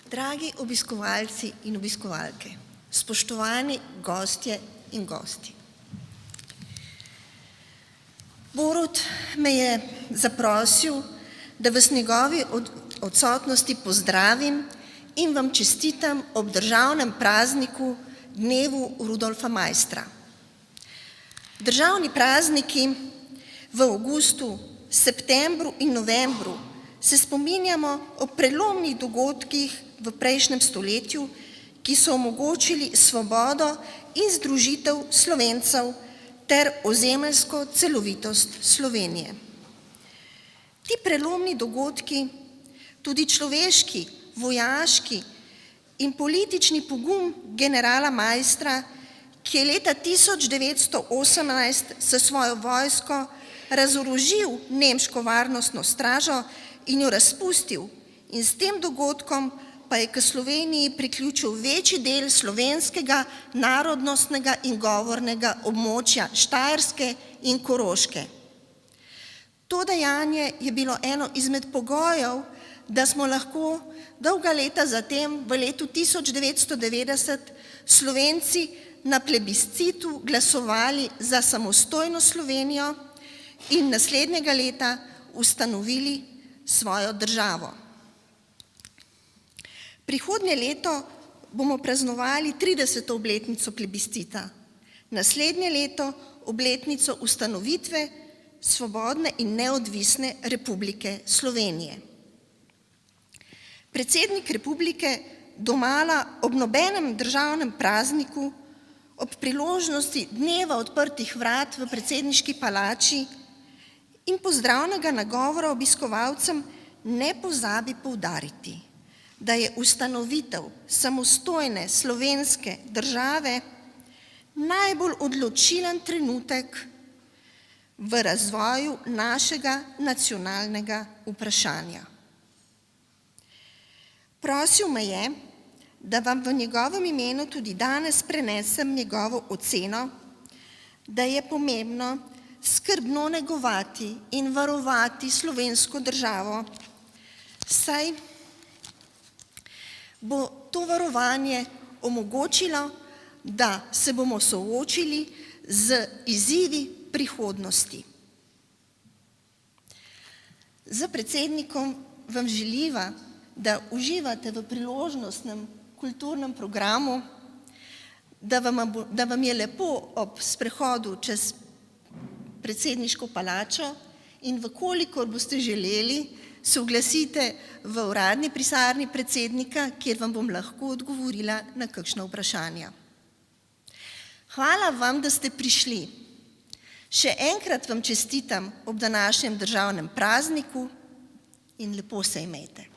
Dragi obiskovalci in obiskovalke, spoštovani gostje in gosti. Borut me je zaprosil, da vas njegovi odsotnosti pozdravim in vam čestitam ob državnem prazniku dnevu Rudolfa Maistra. Državni prazniki v avgustu, septembru in novembru se spominjamo o prelomnih dogodkih v prejšnjem stoletju, ki so omogočili svobodo in združitev Slovencev ter ozemeljsko celovitost Slovenije. Ti prelomni dogodki, tudi človeški, vojaški in politični pogum generala Maistra, ki je leta 1918 s svojo vojsko razorožil nemško varnostno stražo in jo razpustil, in s tem dogodkom pa je k Sloveniji priključil večji del slovenskega narodnostnega in govornega območja Štajerske in Koroške. To dejanje je bilo eno izmed pogojev, da smo lahko dolga leta zatem, v letu 1990, Slovenci na plebiscitu glasovali za samostojno Slovenijo in naslednjega leta ustanovili svojo državo. Prihodnje leto bomo praznovali 30. obletnico plebiscita, naslednje leto obletnico ustanovitve svobodne in neodvisne Republike Slovenije. Predsednik Republike domala ob nobenem državnem prazniku, ob priložnosti dneva odprtih vrat v predsedniški palači in pozdravnega nagovora obiskovalcem ne pozabi poudariti, da je ustanovitev samostojne slovenske države najbolj odločilen trenutek v razvoju našega nacionalnega vprašanja. Prosil me je, da vam v njegovem imenu tudi danes prenesem njegovo oceno, da je pomembno skrbno negovati in varovati slovensko državo, saj bo to varovanje omogočilo, da se bomo soočili z izzivi prihodnosti. Z predsednikom vam želiva, da uživate v priložnostnem kulturnem programu, da vam je lepo ob sprehodu čez predsedniško palačo in vkolikor boste želeli, se oglasite v uradni pisarni predsednika, kjer vam bom lahko odgovorila na kakšna vprašanja. Hvala vam, da ste prišli. Še enkrat vam čestitam ob današnjem državnem prazniku in lepo se imejte.